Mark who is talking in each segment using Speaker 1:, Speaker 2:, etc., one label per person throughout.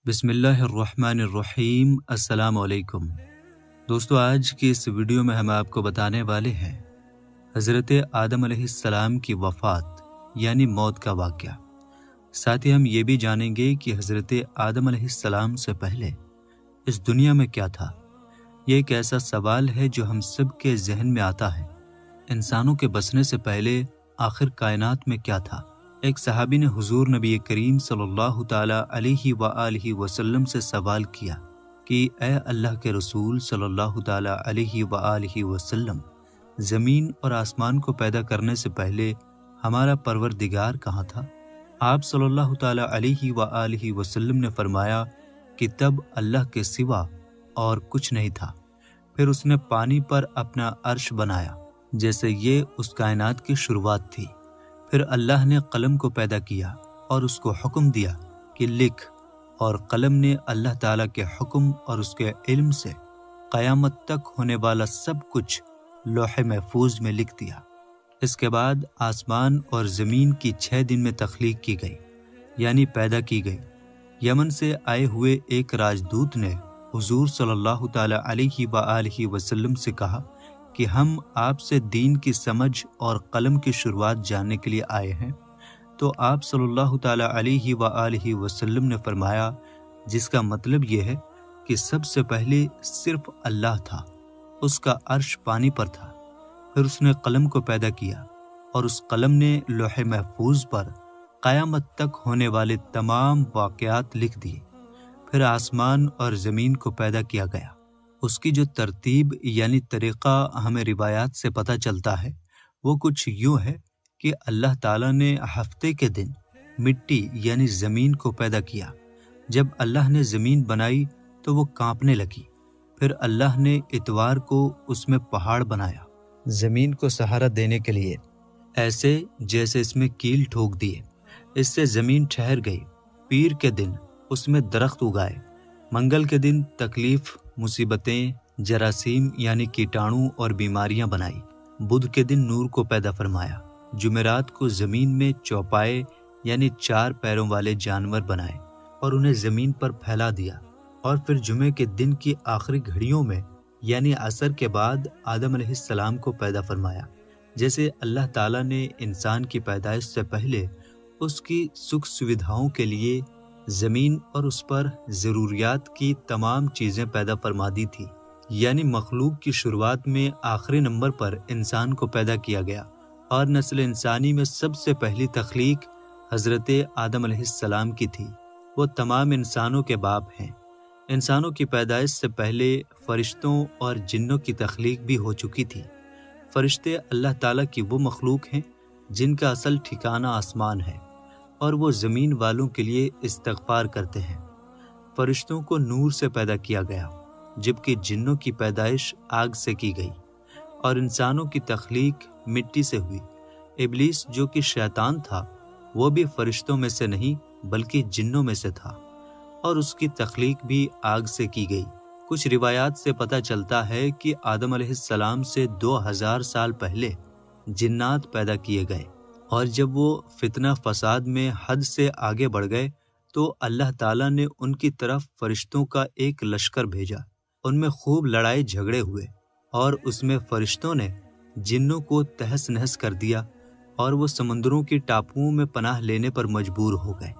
Speaker 1: بسم اللہ الرحمن الرحیم۔ السلام علیکم دوستو، آج کی اس ویڈیو میں ہم آپ کو بتانے والے ہیں حضرت آدم علیہ السلام کی وفات یعنی موت کا واقعہ۔ ساتھ ہی ہم یہ بھی جانیں گے کہ حضرت آدم علیہ السلام سے پہلے اس دنیا میں کیا تھا۔ یہ ایک ایسا سوال ہے جو ہم سب کے ذہن میں آتا ہے، انسانوں کے بسنے سے پہلے آخر کائنات میں کیا تھا۔ ایک صحابی نے حضور نبی کریم صلی اللہ تعالی علیہ وآلہ وسلم سے سوال کیا کہ اے اللہ کے رسول صلی اللہ تعالی علیہ وآلہ وسلم، زمین اور آسمان کو پیدا کرنے سے پہلے ہمارا پروردگار کہاں تھا؟ آپ صلی اللہ تعالی علیہ وآلہ وسلم نے فرمایا کہ تب اللہ کے سوا اور کچھ نہیں تھا۔ پھر اس نے پانی پر اپنا عرش بنایا جیسے یہ اس کائنات کی شروعات تھی۔ پھر اللہ نے قلم کو پیدا کیا اور اس کو حکم دیا کہ لکھ، اور قلم نے اللہ تعالیٰ کے حکم اور اس کے علم سے قیامت تک ہونے والا سب کچھ لوح محفوظ میں لکھ دیا۔ اس کے بعد آسمان اور زمین کی 6 دن میں تخلیق کی گئی، یعنی پیدا کی گئی۔ یمن سے آئے ہوئے ایک راجدوت نے حضور صلی اللہ تعالی علیہ وآلہ وسلم سے کہا کہ ہم آپ سے دین کی سمجھ اور قلم کی شروعات جاننے کے لیے آئے ہیں۔ تو آپ صلی اللہ تعالی علیہ وآلہ وسلم نے فرمایا، جس کا مطلب یہ ہے کہ سب سے پہلے صرف اللہ تھا، اس کا عرش پانی پر تھا۔ پھر اس نے قلم کو پیدا کیا اور اس قلم نے لوح محفوظ پر قیامت تک ہونے والے تمام واقعات لکھ دیے۔ پھر آسمان اور زمین کو پیدا کیا گیا۔ اس کی جو ترتیب یعنی طریقہ ہمیں روایات سے پتہ چلتا ہے وہ کچھ یوں ہے کہ اللہ تعالیٰ نے ہفتے کے دن مٹی یعنی زمین کو پیدا کیا۔ جب اللہ نے زمین بنائی تو وہ کانپنے لگی۔ پھر اللہ نے اتوار کو اس میں پہاڑ بنایا زمین کو سہارا دینے کے لیے، ایسے جیسے اس میں کیل ٹھوک دیے۔ اس سے زمین ٹھہر گئی۔ پیر کے دن اس میں درخت اگائے۔ منگل کے دن تکلیف، مصیبتیں، جراثیم یعنی کیٹاڑو اور بیماریاں بنائی۔ بدھ کے دن نور کو پیدا فرمایا۔ جمعرات کو زمین میں چوپائے یعنی 4 پیروں والے جانور بنائے اور انہیں زمین پر پھیلا دیا۔ اور پھر جمعے کے دن کی آخری گھڑیوں میں یعنی عصر کے بعد آدم علیہ السلام کو پیدا فرمایا۔ جیسے اللہ تعالیٰ نے انسان کی پیدائش سے پہلے اس کی سکھ سویدھاؤں کے لیے زمین اور اس پر ضروریات کی تمام چیزیں پیدا فرما دی تھی، یعنی مخلوق کی شروعات میں آخری نمبر پر انسان کو پیدا کیا گیا۔ اور نسل انسانی میں سب سے پہلی تخلیق حضرت آدم علیہ السلام کی تھی۔ وہ تمام انسانوں کے باپ ہیں۔ انسانوں کی پیدائش سے پہلے فرشتوں اور جنوں کی تخلیق بھی ہو چکی تھی۔ فرشتے اللہ تعالیٰ کی وہ مخلوق ہیں جن کا اصل ٹھکانہ آسمان ہے، اور وہ زمین والوں کے لیے استغفار کرتے ہیں۔ فرشتوں کو نور سے پیدا کیا گیا، جبکہ جنوں کی پیدائش آگ سے کی گئی، اور انسانوں کی تخلیق مٹی سے ہوئی۔ ابلیس جو کہ شیطان تھا وہ بھی فرشتوں میں سے نہیں بلکہ جنوں میں سے تھا، اور اس کی تخلیق بھی آگ سے کی گئی۔ کچھ روایات سے پتہ چلتا ہے کہ آدم علیہ السلام سے 2000 سال پہلے جنات پیدا کیے گئے، اور جب وہ فتنہ فساد میں حد سے آگے بڑھ گئے تو اللہ تعالیٰ نے ان کی طرف فرشتوں کا ایک لشکر بھیجا۔ ان میں خوب لڑائی جھگڑے ہوئے، اور اس میں فرشتوں نے جنوں کو تہس نہس کر دیا، اور وہ سمندروں کی ٹاپوؤں میں پناہ لینے پر مجبور ہو گئے،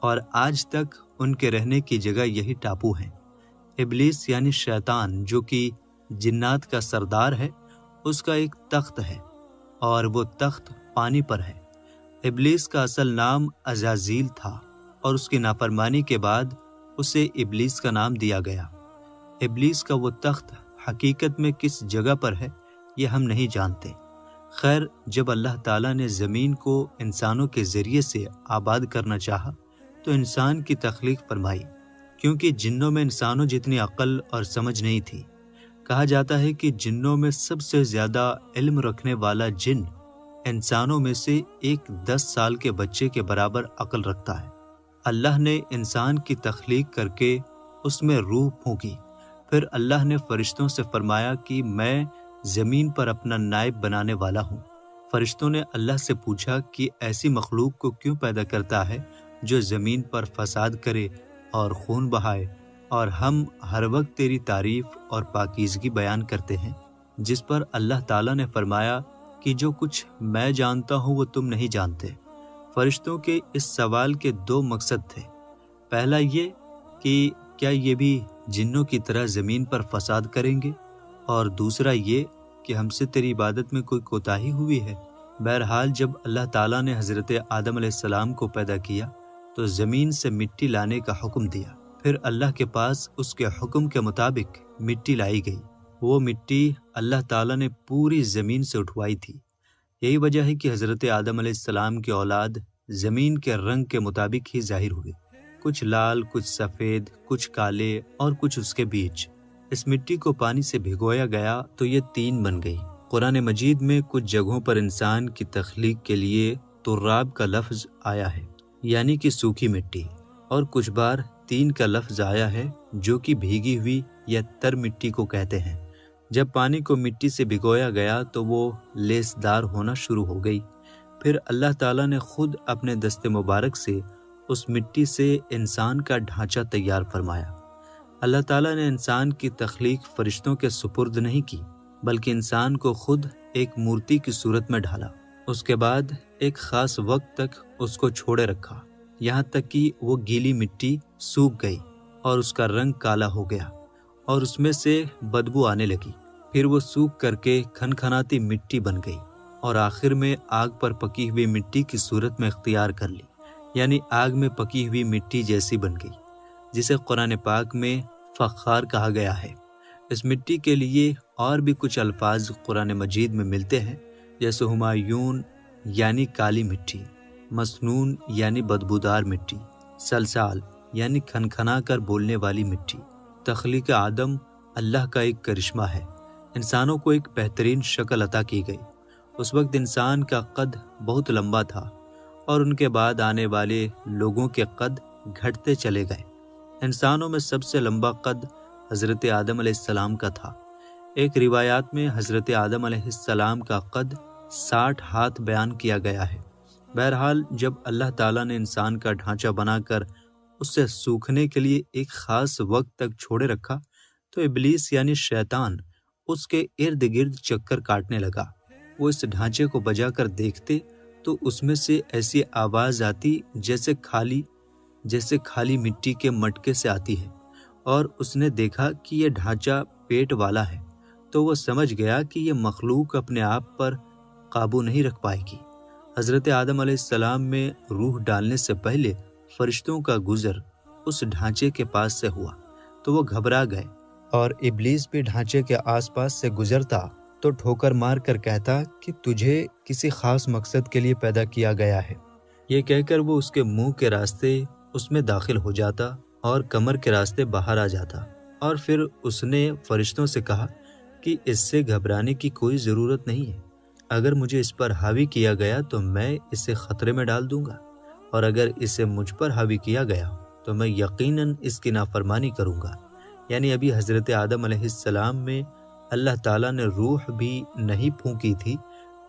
Speaker 1: اور آج تک ان کے رہنے کی جگہ یہی ٹاپو ہیں۔ ابلیس یعنی شیطان جو کہ جنات کا سردار ہے، اس کا ایک تخت ہے، اور وہ تخت پانی پر ہے۔ ابلیس کا اصل نام عزازیل تھا، اور اس کی نافرمانی کے بعد اسے ابلیس کا نام دیا گیا۔ ابلیس کا وہ تخت حقیقت میں کس جگہ پر ہے یہ ہم نہیں جانتے۔ خیر، جب اللہ تعالیٰ نے زمین کو انسانوں کے ذریعے سے آباد کرنا چاہا تو انسان کی تخلیق فرمائی، کیونکہ جنوں میں انسانوں جتنی عقل اور سمجھ نہیں تھی۔ کہا جاتا ہے کہ جنوں میں سب سے زیادہ علم رکھنے والا جن انسانوں میں سے ایک 10 سال کے بچے کے برابر عقل رکھتا ہے۔ اللہ نے انسان کی تخلیق کر کے اس میں روح پھونکی۔ پھر اللہ نے فرشتوں سے فرمایا کہ میں زمین پر اپنا نائب بنانے والا ہوں۔ فرشتوں نے اللہ سے پوچھا کہ ایسی مخلوق کو کیوں پیدا کرتا ہے جو زمین پر فساد کرے اور خون بہائے، اور ہم ہر وقت تیری تعریف اور پاکیزگی بیان کرتے ہیں، جس پر اللہ تعالیٰ نے فرمایا کہ جو کچھ میں جانتا ہوں وہ تم نہیں جانتے۔ فرشتوں کے اس سوال کے دو مقصد تھے۔ پہلا یہ کہ کیا یہ بھی جنوں کی طرح زمین پر فساد کریں گے، اور دوسرا یہ کہ ہم سے تیری عبادت میں کوئی کوتاہی ہوئی ہے۔ بہرحال جب اللہ تعالیٰ نے حضرت آدم علیہ السلام کو پیدا کیا تو زمین سے مٹی لانے کا حکم دیا۔ پھر اللہ کے پاس اس کے حکم کے مطابق مٹی لائی گئی۔ وہ مٹی اللہ تعالیٰ نے پوری زمین سے اٹھوائی تھی۔ یہی وجہ ہے کہ حضرت آدم علیہ السلام کی اولاد زمین کے رنگ کے مطابق ہی ظاہر ہوئی، کچھ لال، کچھ سفید، کچھ کالے اور کچھ اس کے بیچ۔ اس مٹی کو پانی سے بھگویا گیا تو یہ تین بن گئی۔ قرآن مجید میں کچھ جگہوں پر انسان کی تخلیق کے لیے تراب کا لفظ آیا ہے، یعنی کہ سوکھی مٹی، اور کچھ بار تین کا لفظ آیا ہے جو کہ بھیگی ہوئی یا تر مٹی کو کہتے ہیں۔ جب پانی کو مٹی سے بھگویا گیا تو وہ لیسدار ہونا شروع ہو گئی۔ پھر اللہ تعالیٰ نے خود اپنے دست مبارک سے اس مٹی سے انسان کا ڈھانچہ تیار فرمایا۔ اللہ تعالیٰ نے انسان کی تخلیق فرشتوں کے سپرد نہیں کی، بلکہ انسان کو خود ایک مورتی کی صورت میں ڈھالا۔ اس کے بعد ایک خاص وقت تک اس کو چھوڑے رکھا، یہاں تک کہ وہ گیلی مٹی سوکھ گئی اور اس کا رنگ کالا ہو گیا اور اس میں سے بدبو آنے لگی۔ پھر وہ سوکھ کر کے کھنکھناتی مٹی بن گئی اور آخر میں آگ پر پکی ہوئی مٹی کی صورت میں اختیار کر لی، یعنی آگ میں پکی ہوئی مٹی جیسی بن گئی، جسے قرآن پاک میں فخار کہا گیا ہے۔ اس مٹی کے لیے اور بھی کچھ الفاظ قرآن مجید میں ملتے ہیں، جیسے ہمایون یعنی کالی مٹی، مسنون یعنی بدبودار مٹی، سلسال یعنی کھنکھنا کر بولنے والی مٹی۔ تخلیق آدم اللہ کا ایک کرشمہ ہے۔ انسانوں کو ایک بہترین شکل عطا کی گئی۔ اس وقت انسان کا قد بہت لمبا تھا اور ان کے بعد آنے والے لوگوں کے قد گھٹتے چلے گئے۔ انسانوں میں سب سے لمبا قد حضرت آدم علیہ السلام کا تھا۔ ایک روایات میں حضرت آدم علیہ السلام کا قد 60 ہاتھ بیان کیا گیا ہے۔ بہرحال جب اللہ تعالیٰ نے انسان کا ڈھانچہ بنا کر اسے سوکھنے کے لیے ایک خاص وقت تک چھوڑے رکھا تو ابلیس یعنی شیطان اس کے ارد گرد چکر کاٹنے لگا۔ وہ اس ڈھانچے کو بجا کر دیکھتے تو اس میں سے ایسی آواز آتی جیسے خالی مٹی کے مٹکے سے آتی ہے، اور اس نے دیکھا کہ یہ ڈھانچہ پیٹ والا ہے تو وہ سمجھ گیا کہ یہ مخلوق اپنے آپ پر قابو نہیں رکھ پائے گی۔ حضرت آدم علیہ السلام میں روح ڈالنے سے پہلے فرشتوں کا گزر اس ڈھانچے کے پاس سے ہوا تو وہ گھبرا گئے، اور ابلیس بھی ڈھانچے کے آس پاس سے گزرتا تو ٹھوکر مار کر کہتا کہ تجھے کسی خاص مقصد کے لیے پیدا کیا گیا ہے۔ یہ کہہ کر وہ اس کے منہ کے راستے اس میں داخل ہو جاتا اور کمر کے راستے باہر آ جاتا، اور پھر اس نے فرشتوں سے کہا کہ اس سے گھبرانے کی کوئی ضرورت نہیں ہے۔ اگر مجھے اس پر حاوی کیا گیا تو میں اسے خطرے میں ڈال دوں گا، اور اگر اسے مجھ پر حاوی کیا گیا تو میں یقیناً اس کی نافرمانی کروں گا۔ یعنی ابھی حضرت آدم علیہ السلام میں اللہ تعالیٰ نے روح بھی نہیں پھونکی تھی،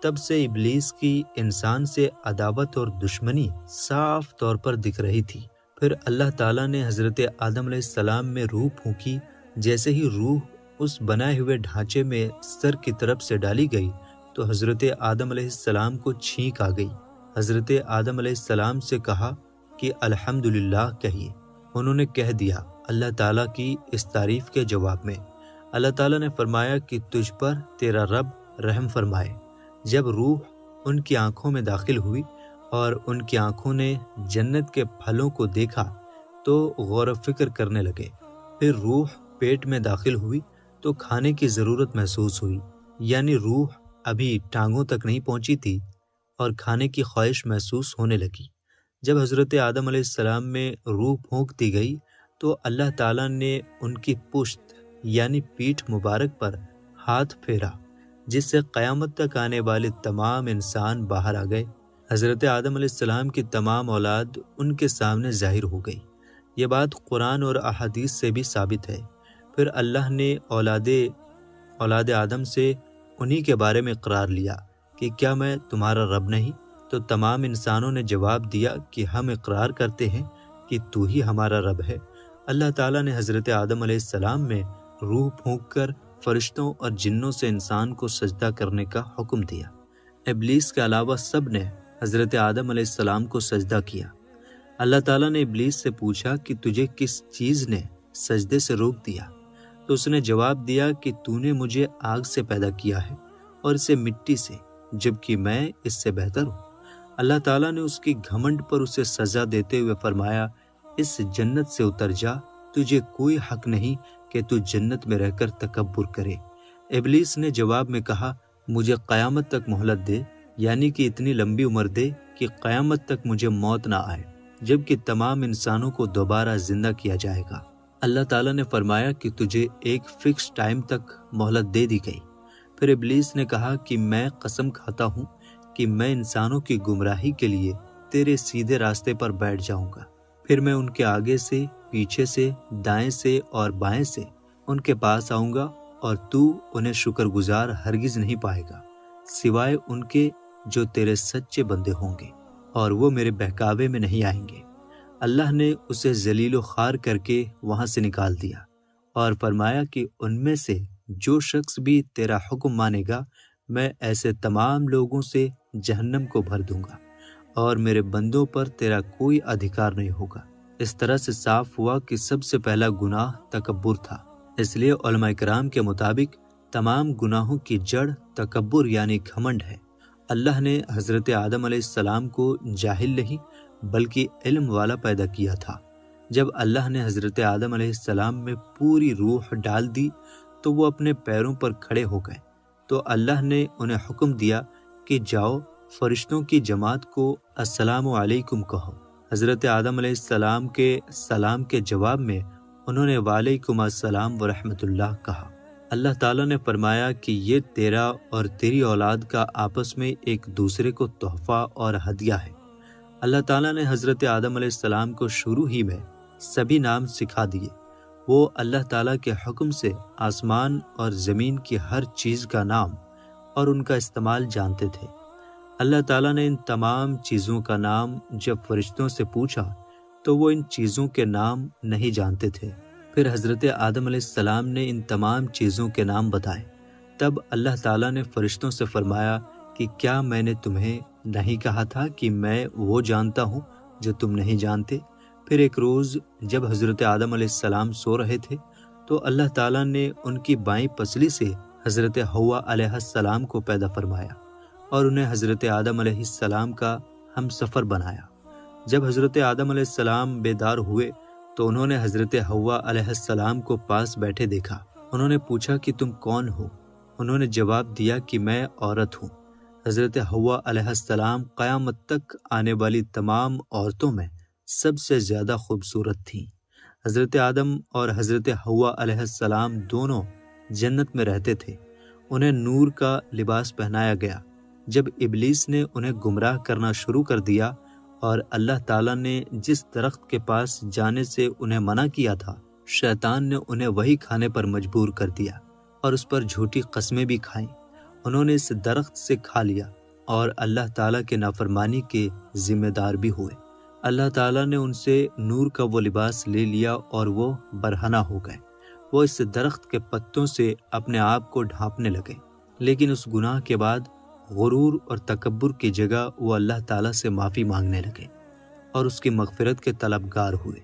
Speaker 1: تب سے ابلیس کی انسان سے عداوت اور دشمنی صاف طور پر دکھ رہی تھی۔ پھر اللہ تعالیٰ نے حضرت آدم علیہ السلام میں روح پھونکی۔ جیسے ہی روح اس بنائے ہوئے ڈھانچے میں سر کی طرف سے ڈالی گئی تو حضرت آدم علیہ السلام کو چھینک آ گئی۔ حضرت آدم علیہ السلام سے کہا کہ الحمدللہ کہیے۔ انہوں نے کہہ دیا اللہ تعالیٰ کی اس تعریف کے جواب میں۔ اللہ تعالیٰ نے فرمایا کہ تجھ پر تیرا رب رحم فرمائے۔ جب روح ان کی آنکھوں میں داخل ہوئی اور ان کی آنکھوں نے جنت کے پھلوں کو دیکھا تو غور و فکر کرنے لگے۔ پھر روح پیٹ میں داخل ہوئی تو کھانے کی ضرورت محسوس ہوئی، یعنی روح ابھی ٹانگوں تک نہیں پہنچی تھی اور کھانے کی خواہش محسوس ہونے لگی۔ جب حضرت آدم علیہ السلام میں روح پھونک دی گئی تو اللہ تعالیٰ نے ان کی پشت یعنی پیٹھ مبارک پر ہاتھ پھیرا، جس سے قیامت تک آنے والے تمام انسان باہر آ گئے۔ حضرت آدم علیہ السلام کی تمام اولاد ان کے سامنے ظاہر ہو گئی۔ یہ بات قرآن اور احادیث سے بھی ثابت ہے۔ پھر اللہ نے اولاد آدم سے انہی کے بارے میں اقرار لیا کہ کیا میں تمہارا رب نہیں؟ تو تمام انسانوں نے جواب دیا کہ ہم اقرار کرتے ہیں کہ تو ہی ہمارا رب ہے۔ اللہ تعالیٰ نے حضرت آدم علیہ السلام میں روح پھونک کر فرشتوں اور جنوں سے انسان کو سجدہ کرنے کا حکم دیا۔ ابلیس کے علاوہ سب نے حضرت آدم علیہ السلام کو سجدہ کیا۔ اللہ تعالیٰ نے ابلیس سے پوچھا کہ تجھے کس چیز نے سجدے سے روک دیا؟ تو اس نے جواب دیا کہ تو نے مجھے آگ سے پیدا کیا ہے اور اسے مٹی سے، جبکہ میں اس سے بہتر ہوں۔ اللہ تعالیٰ نے اس کی گھمنڈ پر اسے سزا دیتے ہوئے فرمایا، اس جنت سے اتر جا، تجھے کوئی حق نہیں کہ تو جنت میں رہ کر تکبر کرے۔ ابلیس نے جواب میں کہا، مجھے قیامت تک مہلت دے، یعنی کہ اتنی لمبی عمر دے کہ قیامت تک مجھے موت نہ آئے، جبکہ تمام انسانوں کو دوبارہ زندہ کیا جائے گا۔ اللہ تعالیٰ نے فرمایا کہ تجھے ایک فکس ٹائم تک مہلت دے دی گئی۔ پھر ابلیس نے کہا کہ میں قسم کھاتا ہوں کہ میں انسانوں کی گمراہی کے لیے تیرے سیدھے راستے پر بیٹھ جاؤں گا، پھر میں ان کے آگے سے، پیچھے سے، دائیں سے اور بائیں سے ان کے پاس آؤں گا، اور تو انہیں شکر گزار ہرگز نہیں پائے گا سوائے ان کے جو تیرے سچے بندے ہوں گے، اور وہ میرے بہکاوے میں نہیں آئیں گے۔ اللہ نے اسے ذلیل و خوار کر کے وہاں سے نکال دیا اور فرمایا کہ ان میں سے جو شخص بھی تیرا حکم مانے گا، میں ایسے تمام لوگوں سے جہنم کو بھر دوں گا، اور میرے بندوں پر تیرا کوئی ادھیکار نہیں ہوگا۔ اس طرح سے صاف ہوا کہ سب سے پہلا گناہ تکبر تھا۔ اس لیے علماء کرام کے مطابق تمام گناہوں کی جڑ تکبر یعنی گھمنڈ ہے۔ اللہ نے حضرت آدم علیہ السلام کو جاہل نہیں بلکہ علم والا پیدا کیا تھا۔ جب اللہ نے حضرت آدم علیہ السلام میں پوری روح ڈال دی تو وہ اپنے پیروں پر کھڑے ہو گئے، تو اللہ نے انہیں حکم دیا کہ جاؤ فرشتوں کی جماعت کو السلام علیکم کہو۔ حضرت آدم علیہ السلام کے سلام کے جواب میں انہوں نے وعلیکم السلام ورحمۃ اللہ کہا۔ اللہ تعالیٰ نے فرمایا کہ یہ تیرا اور تیری اولاد کا آپس میں ایک دوسرے کو تحفہ اور ہدیہ ہے۔ اللہ تعالیٰ نے حضرت آدم علیہ السلام کو شروع ہی میں سبھی نام سکھا دیے۔ وہ اللہ تعالیٰ کے حکم سے آسمان اور زمین کی ہر چیز کا نام اور ان کا استعمال جانتے تھے۔ اللہ تعالیٰ نے ان تمام چیزوں کا نام جب فرشتوں سے پوچھا تو وہ ان چیزوں کے نام نہیں جانتے تھے۔ پھر حضرت آدم علیہ السلام نے ان تمام چیزوں کے نام بتائے۔ تب اللہ تعالیٰ نے فرشتوں سے فرمایا کہ کیا میں نے تمہیں نہیں کہا تھا کہ میں وہ جانتا ہوں جو تم نہیں جانتے؟ پھر ایک روز جب حضرت آدم علیہ السلام سو رہے تھے تو اللہ تعالیٰ نے ان کی بائیں پسلی سے حضرت حوا علیہ السلام کو پیدا فرمایا اور انہیں حضرت آدم علیہ السلام کا ہم سفر بنایا۔ جب حضرت آدم علیہ السلام بیدار ہوئے تو انہوں نے حضرت حوا علیہ السلام کو پاس بیٹھے دیکھا۔ انہوں نے پوچھا کہ تم کون ہو؟ انہوں نے جواب دیا کہ میں عورت ہوں۔ حضرت حوا علیہ السلام قیامت تک آنے والی تمام عورتوں میں سب سے زیادہ خوبصورت تھیں۔ حضرت آدم اور حضرت حوا علیہ السلام دونوں جنت میں رہتے تھے۔ انہیں نور کا لباس پہنایا گیا۔ جب ابلیس نے انہیں گمراہ کرنا شروع کر دیا اور اللہ تعالیٰ نے جس درخت کے پاس جانے سے انہیں منع کیا تھا، شیطان نے انہیں وہی کھانے پر مجبور کر دیا اور اس پر جھوٹی قسمیں بھی کھائیں۔ انہوں نے اس درخت سے کھا لیا اور اللہ تعالیٰ کے نافرمانی کے ذمہ دار بھی ہوئے۔ اللہ تعالیٰ نے ان سے نور کا وہ لباس لے لیا اور وہ برہنہ ہو گئے۔ وہ اس درخت کے پتوں سے اپنے آپ کو ڈھانپنے لگے، لیکن اس گناہ کے بعد غرور اور تکبر کی جگہ وہ اللہ تعالیٰ سے معافی مانگنے لگے اور اس کی مغفرت کے طلبگار ہوئے۔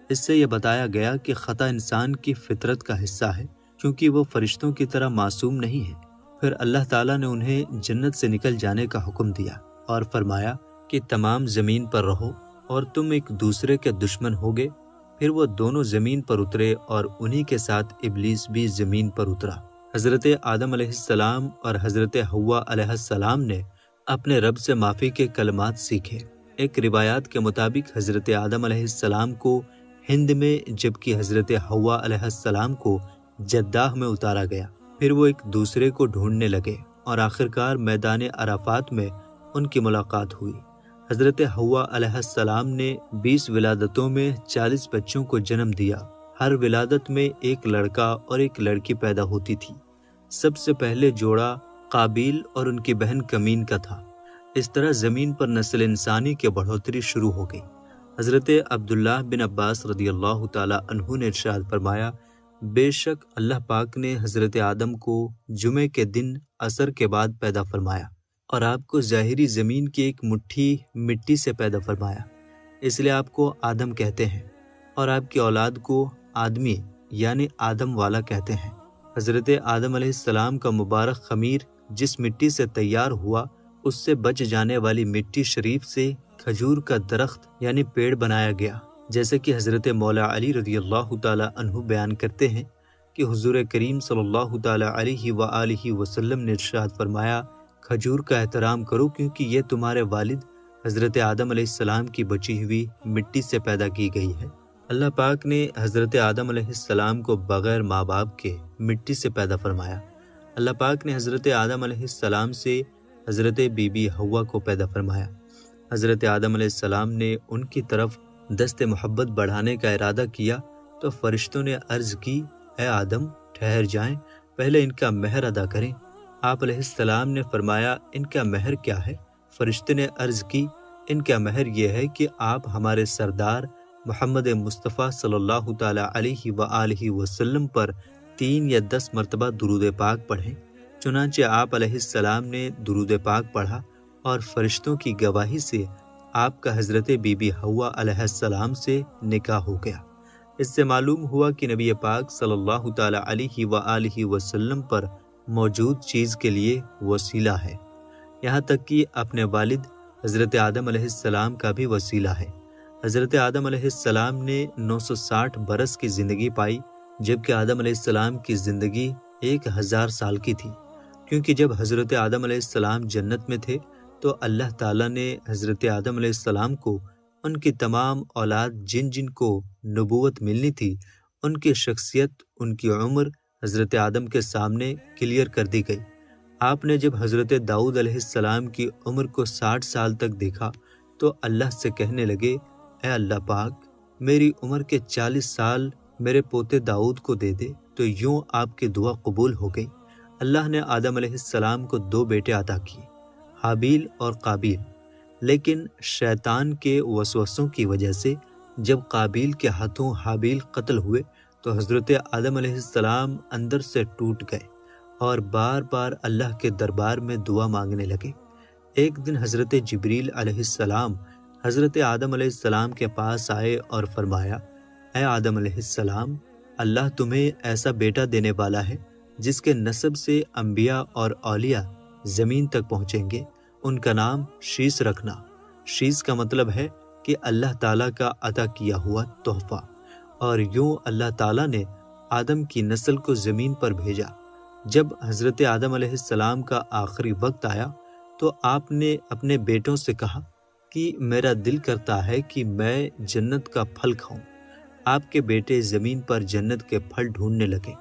Speaker 1: اس سے یہ بتایا گیا کہ خطا انسان کی فطرت کا حصہ ہے، کیونکہ وہ فرشتوں کی طرح معصوم نہیں ہے۔ پھر اللہ تعالیٰ نے انہیں جنت سے نکل جانے کا حکم دیا اور فرمایا کہ تمام زمین پر رہو اور تم ایک دوسرے کے دشمن ہوگے۔ پھر وہ دونوں زمین پر اترے اور انہی کے ساتھ ابلیس بھی زمین پر اترا۔ حضرت آدم علیہ السلام اور حضرت حوا علیہ السلام نے اپنے رب سے معافی کے کلمات سیکھے۔ ایک روایات کے مطابق حضرت آدم علیہ السلام کو ہند میں جبکہ حضرت حوا علیہ السلام کو جدہ میں اتارا گیا۔ پھر وہ ایک دوسرے کو ڈھونڈنے لگے اور آخرکار میدان عرفات میں ان کی ملاقات ہوئی۔ حضرت حوا علیہ السلام نے 20 ولادتوں میں 40 بچوں کو جنم دیا۔ ہر ولادت میں ایک لڑکا اور ایک لڑکی پیدا ہوتی تھی۔ سب سے پہلے جوڑا قابیل اور ان کی بہن کمین کا تھا۔ اس طرح زمین پر نسل انسانی کی بڑھوتری شروع ہو گئی۔ حضرت عبداللہ بن عباس رضی اللہ تعالیٰ عنہ نے ارشاد فرمایا، بے شک اللہ پاک نے حضرت آدم کو جمعے کے دن عصر کے بعد پیدا فرمایا اور آپ کو ظاہری زمین کی ایک مٹھی مٹی سے پیدا فرمایا، اس لیے آپ کو آدم کہتے ہیں، اور آپ کی اولاد کو آدمی یعنی آدم والا کہتے ہیں۔ حضرت آدم علیہ السلام کا مبارک خمیر جس مٹی سے تیار ہوا، اس سے بچ جانے والی مٹی شریف سے کھجور کا درخت یعنی پیڑ بنایا گیا، جیسے کہ حضرت مولا علی رضی اللہ تعالیٰ عنہ بیان کرتے ہیں کہ حضور کریم صلی اللہ تعالیٰ علیہ وآلہ وسلم نے ارشاد فرمایا، کھجور کا احترام کرو کیونکہ یہ تمہارے والد حضرت آدم علیہ السلام کی بچی ہوئی مٹی سے پیدا کی گئی ہے۔ اللہ پاک نے حضرت آدم علیہ السلام کو بغیر ماں باپ کے مٹی سے پیدا فرمایا۔ اللہ پاک نے حضرت آدم علیہ السلام سے حضرت بی بی حوا کو پیدا فرمایا۔ حضرت آدم علیہ السلام نے ان کی طرف دست محبت بڑھانے کا ارادہ کیا تو فرشتوں نے عرض کی، اے آدم ٹھہر جائیں، پہلے ان کا مہر ادا کریں۔ آپ علیہ السلام نے فرمایا، ان کا مہر کیا ہے؟ فرشتے نے عرض کی، ان کا مہر یہ ہے کہ آپ ہمارے سردار محمد مصطفیٰ صلی اللہ تعالیٰ علیہ وآلہ وسلم پر 3 یا 10 مرتبہ درود پاک پڑھیں۔ چنانچہ آپ علیہ السلام نے درود پاک پڑھا اور فرشتوں کی گواہی سے آپ کا حضرت بی بی حوا علیہ السلام سے نکاح ہو گیا۔ اس سے معلوم ہوا کہ نبی پاک صلی اللہ تعالیٰ علیہ وآلہ وسلم پر موجود چیز کے لیے وسیلہ ہے، یہاں تک کہ اپنے والد حضرت آدم علیہ السلام کا بھی وسیلہ ہے۔ حضرت آدم علیہ السلام نے 960 برس کی زندگی پائی، جبکہ آدم علیہ السلام کی زندگی 1000 سال کی تھی، کیونکہ جب حضرت آدم علیہ السلام جنت میں تھے تو اللہ تعالیٰ نے حضرت آدم علیہ السلام کو ان کی تمام اولاد جن جن کو نبوت ملنی تھی، ان کی شخصیت، ان کی عمر حضرت آدم کے سامنے کلیئر کر دی گئی۔ آپ نے جب حضرت داؤد علیہ السلام کی عمر کو 60 سال تک دیکھا تو اللہ سے کہنے لگے، اے اللہ پاک میری عمر کے 40 سال میرے پوتے داؤد کو دے دے، تو یوں آپ کی دعا قبول ہو گئی۔ اللہ نے آدم علیہ السلام کو 2 بیٹے عطا کیے، حابیل اور قابیل، لیکن شیطان کے وسوسوں کی وجہ سے جب قابیل کے ہاتھوں حابیل قتل ہوئے تو حضرت آدم علیہ السلام اندر سے ٹوٹ گئے اور بار بار اللہ کے دربار میں دعا مانگنے لگے۔ ایک دن حضرت جبریل علیہ السلام حضرت آدم علیہ السلام کے پاس آئے اور فرمایا، اے آدم علیہ السلام، اللہ تمہیں ایسا بیٹا دینے والا ہے جس کے نسب سے انبیاء اور اولیاء زمین تک پہنچیں گے، ان کا نام شیس رکھنا۔ شیس کا مطلب ہے کہ اللہ تعالیٰ کا عطا کیا ہوا تحفہ، اور یوں اللہ تعالیٰ نے آدم کی نسل کو زمین پر بھیجا۔ جب حضرت آدم علیہ السلام کا آخری وقت آیا تو آپ نے اپنے بیٹوں سے کہا کہ میرا دل کرتا ہے کہ میں جنت کا پھل کھاؤں۔ آپ کے بیٹے زمین پر جنت کے پھل ڈھونڈنے لگے۔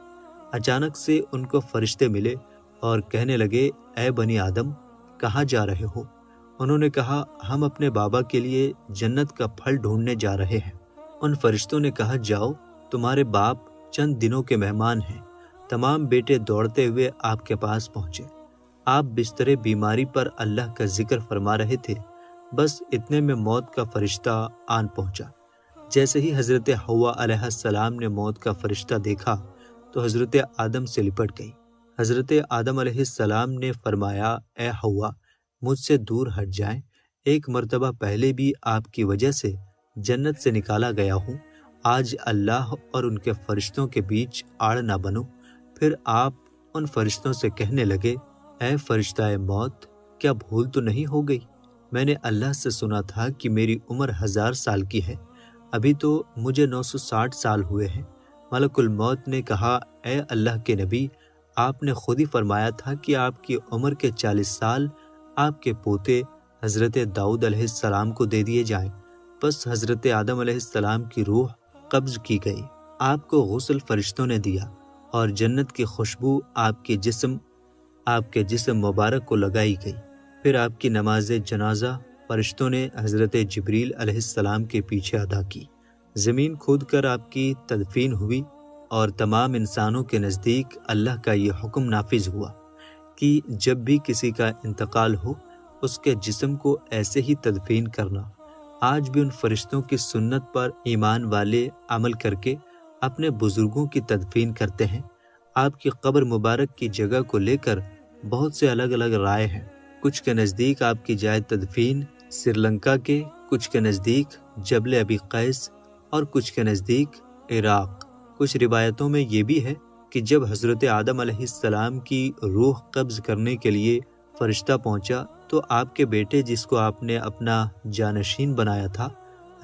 Speaker 1: اچانک سے ان کو فرشتے ملے اور کہنے لگے، اے بنی آدم کہاں جا رہے ہو؟ انہوں نے کہا، ہم اپنے بابا کے لیے جنت کا پھل ڈھونڈنے جا رہے ہیں۔ ان فرشتوں نے کہا، جاؤ، تمہارے باپ چند دنوں کے مہمان ہیں۔ تمام بیٹے دوڑتے ہوئے آپ کے پاس پہنچے۔ آپ بستر بیماری پر اللہ کا ذکر فرما رہے تھے، بس اتنے میں موت کا فرشتہ آن پہنچا۔ جیسے ہی حضرت حوا علیہ السلام نے موت کا فرشتہ دیکھا تو حضرت آدم سے لپٹ گئی۔ حضرت آدم علیہ السلام نے فرمایا، اے حوا مجھ سے دور ہٹ جائیں، ایک مرتبہ پہلے بھی آپ کی وجہ سے جنت سے نکالا گیا ہوں، آج اللہ اور ان کے فرشتوں کے بیچ آڑ نہ بنو۔ پھر آپ ان فرشتوں سے کہنے لگے، اے فرشتہ موت، کیا بھول تو نہیں ہو گئی؟ میں نے اللہ سے سنا تھا کہ میری عمر 1000 سال کی ہے، ابھی تو مجھے 960 سال ہوئے ہیں۔ ملک الموت نے کہا، اے اللہ کے نبی، آپ نے خود ہی فرمایا تھا کہ آپ کی عمر کے 40 سال آپ کے پوتے حضرت داؤد علیہ السلام کو دے دیے جائیں۔ بس حضرت آدم علیہ السلام کی روح قبض کی گئی، آپ کو غسل فرشتوں نے دیا اور جنت کی خوشبو آپ کے جسم مبارک کو لگائی گئی۔ پھر آپ کی نماز جنازہ فرشتوں نے حضرت جبریل علیہ السلام کے پیچھے ادا کی۔ زمین کھود کر آپ کی تدفین ہوئی اور تمام انسانوں کے نزدیک اللہ کا یہ حکم نافذ ہوا کہ جب بھی کسی کا انتقال ہو اس کے جسم کو ایسے ہی تدفین کرنا۔ آج بھی ان فرشتوں کی سنت پر ایمان والے عمل کر کے اپنے بزرگوں کی تدفین کرتے ہیں۔ آپ کی قبر مبارک کی جگہ کو لے کر بہت سے الگ الگ رائے ہیں۔ کچھ کے نزدیک آپ کی جائے تدفین سری لنکا کے، کچھ کے نزدیک جبل ابی قیس اور کچھ کے نزدیک عراق۔ کچھ روایتوں میں یہ بھی ہے کہ جب حضرت آدم علیہ السلام کی روح قبض کرنے کے لیے فرشتہ پہنچا تو آپ کے بیٹے، جس کو آپ نے اپنا جانشین بنایا تھا،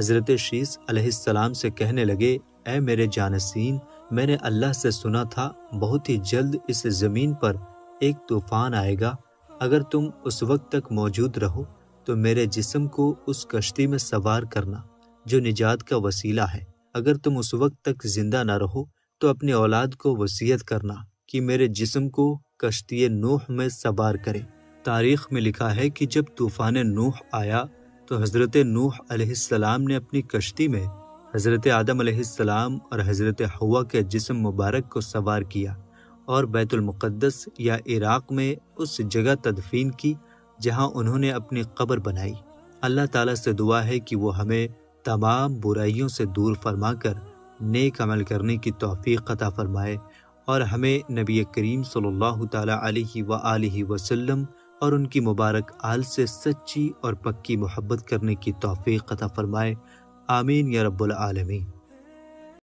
Speaker 1: حضرت شیس علیہ السلام سے کہنے لگے، اے میرے جانشین، میں نے اللہ سے سنا تھا بہت ہی جلد اس زمین پر ایک طوفان آئے گا۔ اگر تم اس وقت تک موجود رہو تو میرے جسم کو اس کشتی میں سوار کرنا جو نجات کا وسیلہ ہے۔ اگر تم اس وقت تک زندہ نہ رہو تو اپنی اولاد کو وصیت کرنا کہ میرے جسم کو کشتی نوح میں سوار کرے۔ تاریخ میں لکھا ہے کہ جب طوفان نوح آیا تو حضرت نوح علیہ السلام نے اپنی کشتی میں حضرت آدم علیہ السلام اور حضرت حوا کے جسم مبارک کو سوار کیا اور بیت المقدس یا عراق میں اس جگہ تدفین کی جہاں انہوں نے اپنی قبر بنائی۔ اللہ تعالیٰ سے دعا ہے کہ وہ ہمیں تمام برائیوں سے دور فرما کر نیک عمل کرنے کی توفیق عطا فرمائے اور ہمیں نبی کریم صلی اللہ تعالیٰ علیہ وآلہ وسلم اور ان کی مبارک آل سے سچی اور پکی محبت کرنے کی توفیق عطا فرمائے۔ آمین یا رب العالمین۔